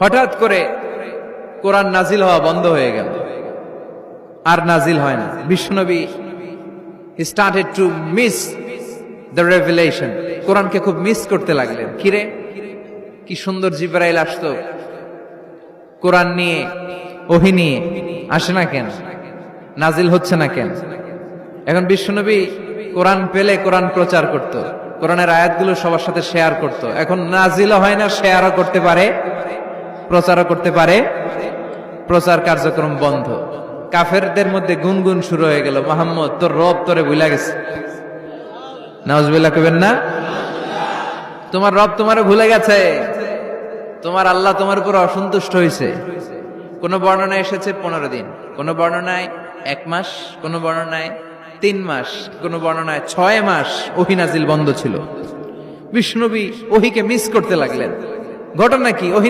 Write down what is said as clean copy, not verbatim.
হঠাৎ করে কোরআন নাজিল হওয়া বন্ধ হয়ে গেল, আর নাজিল হয় না। বিশ্বনবী he started to miss the revelation, কোরআনকে খুব মিস করতে লাগলেন। কিরে, কি সুন্দর জিবরাইল আসতো কোরআন নিয়ে, ওহী নিয়ে, আসে না কেন? নাজিল হচ্ছে না কেন? এখন বিশ্বনবী কোরআন পেলে কোরআন প্রচার করত, কোরআনের আয়াতগুলো সবার সাথে শেয়ার করত। এখন নাজিলও হয় না, শেয়ারও করতে পারে, প্রচারও করতে পারে, প্রচার কার্যক্রম বন্ধ। কাফেরদের মধ্যে গুনগুন শুরু হয়ে গেল, মুহাম্মদ তোর রব তোরে ভুলে গেছে। নাউজুবিল্লাহ কইবেন না? তোমার রব তোমারে ভুলে গেছে, তোমার আল্লাহ তোমার উপর অসন্তুষ্ট হয়েছে। কোন বর্ণনায় এসেছে 15 দিন, কোন বর্ণনায় 1 মাস, কোন বর্ণনায় 3 মাস, কোন বর্ণনায় 6 মাস ওহী নাজিল বন্ধ ছিল। বিষ্ণুবী ওহীকে মিস করতে লাগলেন। ঘটনা কি? ওহী